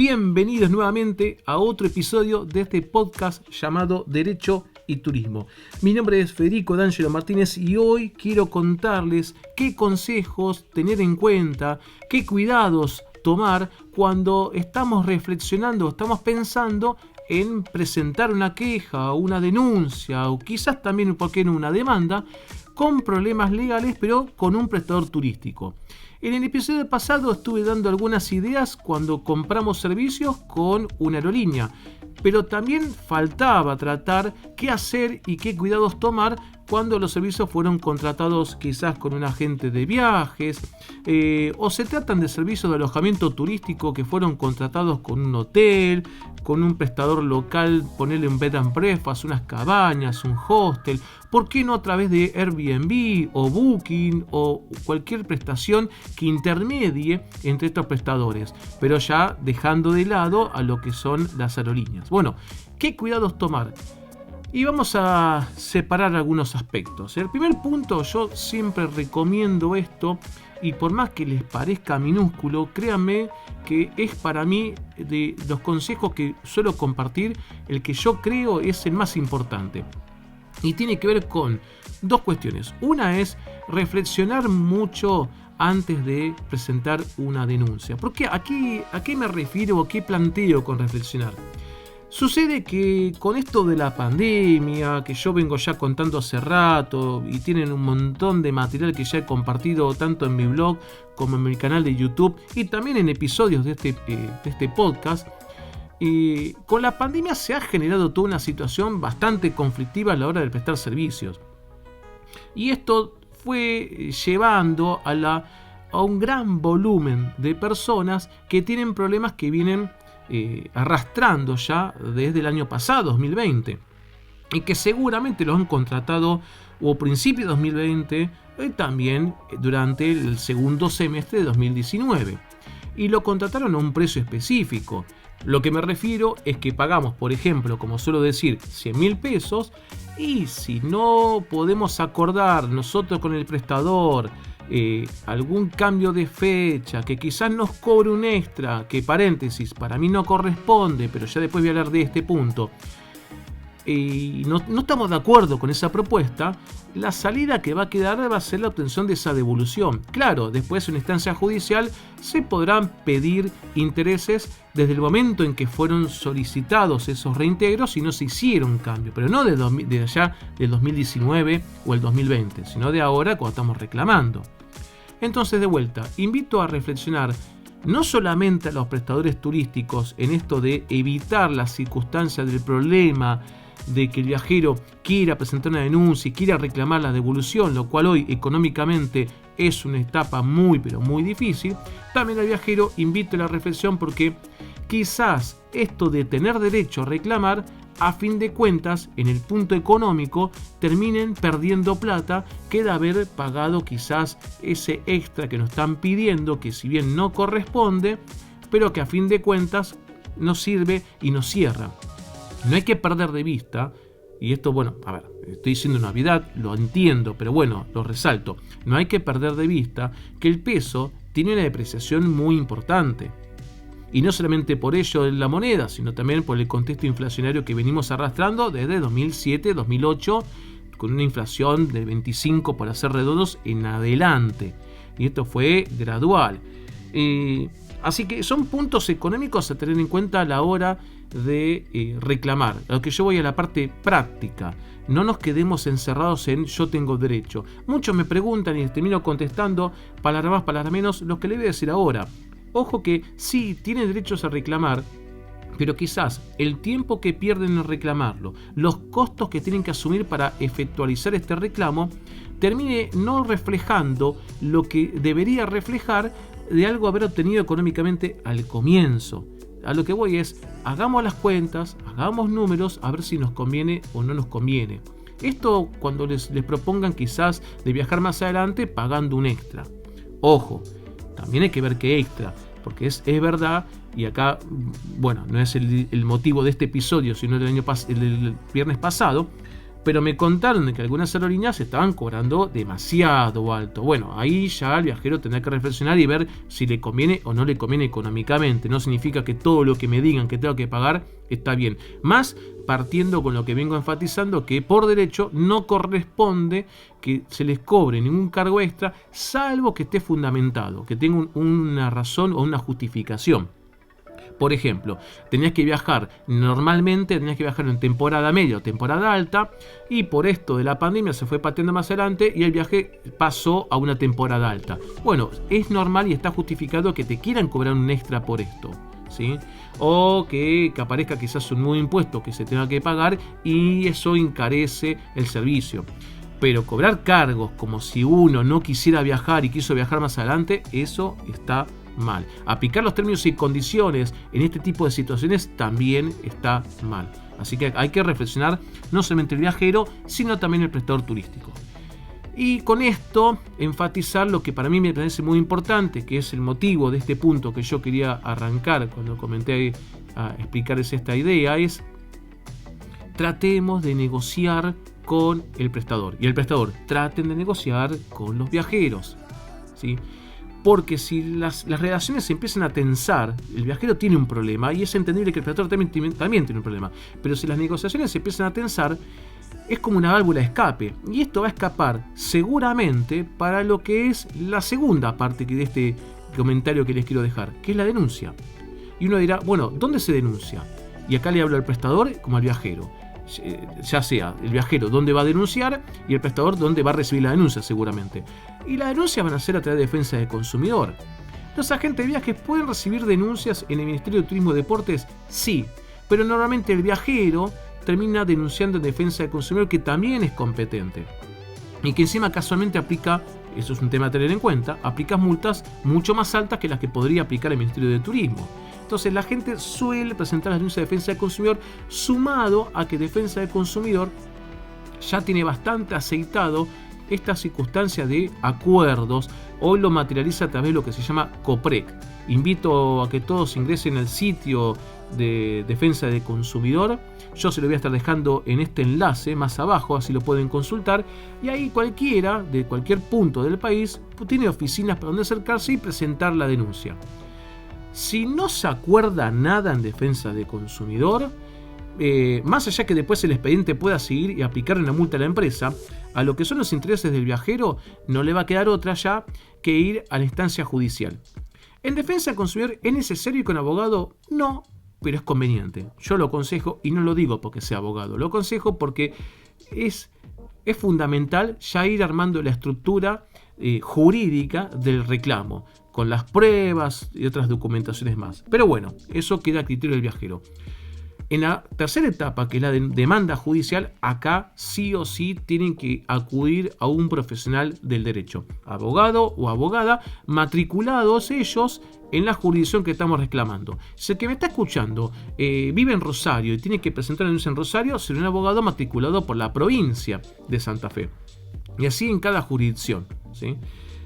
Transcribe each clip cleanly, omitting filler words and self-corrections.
Bienvenidos nuevamente a otro episodio de este podcast llamado Derecho y Turismo. Mi nombre es Federico D'Angelo Martínez y hoy quiero contarles qué consejos tener en cuenta, qué cuidados tomar cuando estamos reflexionando, estamos pensando en presentar una queja o una denuncia o quizás también, ¿por qué no?, una demanda con problemas legales pero con un prestador turístico. En el episodio pasado estuve dando algunas ideas cuando compramos servicios con una aerolínea, pero también faltaba tratar qué hacer y qué cuidados tomar cuando los servicios fueron contratados quizás con un agente de viajes o se tratan de servicios de alojamiento turístico que fueron contratados con un hotel, con un prestador local, ponerle un bed and breakfast, unas cabañas, un hostel, ¿por qué no a través de Airbnb o Booking o cualquier prestación que intermedie entre estos prestadores, pero ya dejando de lado a lo que son las aerolíneas? Bueno, ¿qué cuidados tomar? Y vamos a separar algunos aspectos. El primer punto, yo siempre recomiendo esto, y por más que les parezca minúsculo, créanme que es para mí de los consejos que suelo compartir, el que yo creo es el más importante. Y tiene que ver con dos cuestiones. Una es reflexionar mucho antes de presentar una denuncia. Porque aquí, ¿a qué me refiero o qué planteo con reflexionar? Sucede que con esto de la pandemia, que yo vengo ya contando hace rato y tienen un montón de material que ya he compartido tanto en mi blog como en mi canal de YouTube y también en episodios de este podcast, con la pandemia se ha generado toda una situación bastante conflictiva a la hora de prestar servicios. Y esto fue llevando a un gran volumen de personas que tienen problemas que vienen arrastrando ya desde el año pasado, 2020, y que seguramente los han contratado o principio de 2020 y también durante el segundo semestre de 2019, y lo contrataron a un precio específico. Lo que me refiero es que pagamos, por ejemplo, como suelo decir, 100.000 pesos, y si no podemos acordar nosotros con el prestador algún cambio de fecha, que quizás nos cobre un extra, que paréntesis, para mí no corresponde, pero ya después voy a hablar de este punto, y no estamos de acuerdo con esa propuesta, la salida que va a quedar va a ser la obtención de esa devolución. Claro, después en instancia judicial se podrán pedir intereses desde el momento en que fueron solicitados esos reintegros y no se hicieron cambio, pero no de allá del 2019 o el 2020, sino de ahora cuando estamos reclamando. Entonces, de vuelta, invito a reflexionar no solamente a los prestadores turísticos en esto de evitar las circunstancias del problema de que el viajero quiera presentar una denuncia y quiera reclamar la devolución, lo cual hoy económicamente es una etapa muy pero muy difícil. También al viajero invito a la reflexión porque quizás esto de tener derecho a reclamar, a fin de cuentas, en el punto económico, terminen perdiendo plata que de haber pagado quizás ese extra que nos están pidiendo, que si bien no corresponde, pero que a fin de cuentas nos sirve y nos cierra. No hay que perder de vista, y esto, bueno, a ver, estoy diciendo una obviedad, lo entiendo, pero bueno, lo resalto. No hay que perder de vista que el peso tiene una depreciación muy importante. Y no solamente por ello de la moneda, sino también por el contexto inflacionario que venimos arrastrando desde 2007-2008, con una inflación de 25 para ser redondos en adelante. Y esto fue gradual. Así que son puntos económicos a tener en cuenta a la hora de reclamar. A lo que yo voy a la parte práctica. No nos quedemos encerrados en yo tengo derecho. Muchos me preguntan y les termino contestando palabra más, palabra menos, lo que le voy a decir ahora. Ojo que sí, tienen derechos a reclamar, pero quizás el tiempo que pierden en reclamarlo, los costos que tienen que asumir para efectualizar este reclamo, termine no reflejando lo que debería reflejar de algo haber obtenido económicamente al comienzo. A lo que voy es, hagamos las cuentas, hagamos números, a ver si nos conviene o no nos conviene. Esto cuando les propongan quizás de viajar más adelante pagando un extra. Ojo, también hay que ver qué extra, porque es verdad, y acá, bueno, no es el motivo de este episodio, sino del viernes pasado, pero me contaron de que algunas aerolíneas estaban cobrando demasiado alto. Bueno, ahí ya el viajero tendrá que reflexionar y ver si le conviene o no le conviene económicamente. No significa que todo lo que me digan que tengo que pagar está bien. Más partiendo con lo que vengo enfatizando, que por derecho no corresponde que se les cobre ningún cargo extra, salvo que esté fundamentado, que tenga una razón o una justificación. Por ejemplo, normalmente tenías que viajar en temporada media o temporada alta, y por esto de la pandemia se fue pateando más adelante y el viaje pasó a una temporada alta. Bueno, es normal y está justificado que te quieran cobrar un extra por esto, ¿sí? O que aparezca quizás un nuevo impuesto que se tenga que pagar y eso encarece el servicio. Pero cobrar cargos como si uno no quisiera viajar y quiso viajar más adelante, eso está mal. Aplicar los términos y condiciones en este tipo de situaciones también está mal. Así que hay que reflexionar no solamente el viajero, sino también el prestador turístico. Y con esto enfatizar lo que para mí me parece muy importante, que es el motivo de este punto que yo quería arrancar cuando comenté a explicarles esta idea, es tratemos de negociar con el prestador. Y el prestador, traten de negociar con los viajeros, ¿sí? Porque si las relaciones se empiezan a tensar, el viajero tiene un problema y es entendible que el prestador también tiene un problema. Pero si las negociaciones se empiezan a tensar, es como una válvula de escape. Y esto va a escapar seguramente para lo que es la segunda parte de este comentario que les quiero dejar, que es la denuncia. Y uno dirá, bueno, ¿dónde se denuncia? Y acá le hablo al prestador como al viajero. Ya sea el viajero dónde va a denunciar y el prestador dónde va a recibir la denuncia seguramente. Y las denuncias van a ser a través de defensa del consumidor. ¿Los agentes de viajes pueden recibir denuncias en el Ministerio de Turismo y Deportes? Sí, pero normalmente el viajero termina denunciando en defensa del consumidor, que también es competente. Y que encima casualmente aplica, eso es un tema a tener en cuenta, aplica multas mucho más altas que las que podría aplicar el Ministerio de Turismo. Entonces la gente suele presentar las denuncias de defensa del consumidor, sumado a que defensa del consumidor ya tiene bastante aceitado esta circunstancia de acuerdos. Hoy lo materializa a través de lo que se llama COPREC. Invito a que todos ingresen al sitio de defensa del consumidor. Yo se lo voy a estar dejando en este enlace más abajo, así lo pueden consultar. Y ahí cualquiera, de cualquier punto del país, tiene oficinas para donde acercarse y presentar la denuncia. Si no se acuerda nada en defensa del consumidor, más allá que después el expediente pueda seguir y aplicar una multa a la empresa, a lo que son los intereses del viajero no le va a quedar otra ya que ir a la instancia judicial. En defensa del consumidor, ¿es necesario ir con abogado? No, pero es conveniente. Yo lo aconsejo, y no lo digo porque sea abogado, lo aconsejo porque es fundamental ya ir armando la estructura jurídica del reclamo, con las pruebas y otras documentaciones más. Pero bueno, eso queda a criterio del viajero. En la tercera etapa, que es la de demanda judicial, acá sí o sí tienen que acudir a un profesional del derecho, abogado o abogada, matriculados ellos en la jurisdicción que estamos reclamando. Si el que me está escuchando vive en Rosario y tiene que presentar una denuncia en Rosario, será un abogado matriculado por la provincia de Santa Fe. Y así en cada jurisdicción, ¿sí?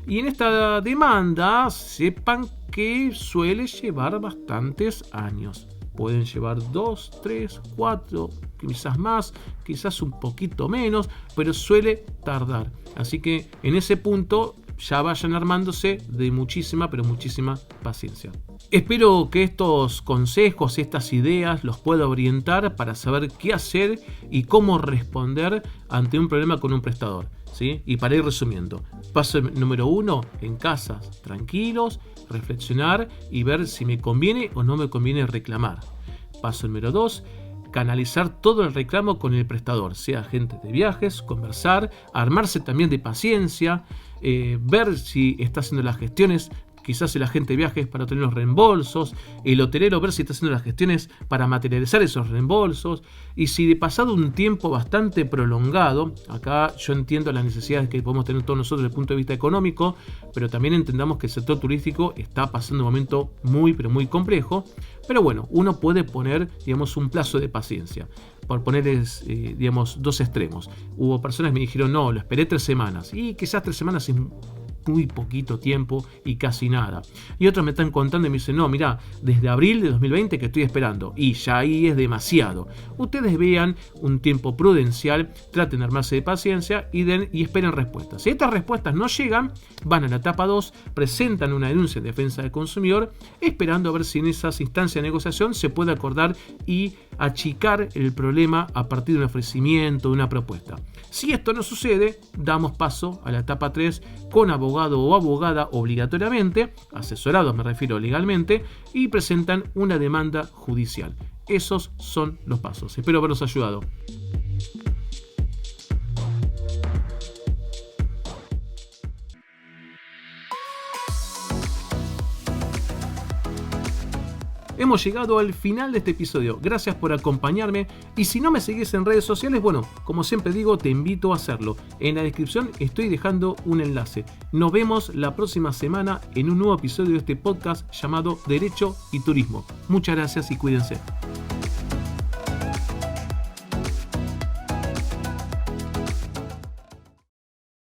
Y en esta demanda, sepan que suele llevar bastantes años. Pueden llevar 2, 3, 4, quizás más, quizás un poquito menos, pero suele tardar. Así que en ese punto ya vayan armándose de muchísima, pero muchísima paciencia. Espero que estos consejos, estas ideas los pueda orientar para saber qué hacer y cómo responder ante un problema con un prestador, ¿sí? Y para ir resumiendo, paso número 1, en casa, tranquilos, reflexionar y ver si me conviene o no me conviene reclamar. Paso número 2, canalizar todo el reclamo con el prestador, sea agente de viajes, conversar, armarse también de paciencia, ver si está haciendo las gestiones, quizás el agente de viajes para obtener los reembolsos, el hotelero ver si está haciendo las gestiones para materializar esos reembolsos, y si de pasado un tiempo bastante prolongado, acá yo entiendo las necesidades que podemos tener todos nosotros desde el punto de vista económico, pero también entendamos que el sector turístico está pasando un momento muy pero muy complejo, pero bueno, uno puede poner, digamos, un plazo de paciencia, por poner, digamos, dos extremos. Hubo personas que me dijeron, no, lo esperé 3 semanas, y quizás 3 semanas es muy poquito tiempo y casi nada. Y otros me están contando y me dicen, no, mira, desde abril de 2020 que estoy esperando, y ya ahí es demasiado. Ustedes vean un tiempo prudencial, traten de armarse de paciencia y esperen respuestas. Si estas respuestas no llegan, van a la etapa 2, presentan una denuncia en defensa del consumidor, esperando a ver si en esas instancias de negociación se puede acordar y achicar el problema a partir de un ofrecimiento, de una propuesta. Si esto no sucede, damos paso a la etapa 3 con abogado o abogada obligatoriamente, asesorados me refiero legalmente, y presentan una demanda judicial. Esos son los pasos. Espero haberlos ayudado. Hemos llegado al final de este episodio. Gracias por acompañarme. Y si no me seguís en redes sociales, bueno, como siempre digo, te invito a hacerlo. En la descripción estoy dejando un enlace. Nos vemos la próxima semana en un nuevo episodio de este podcast llamado Derecho y Turismo. Muchas gracias y cuídense.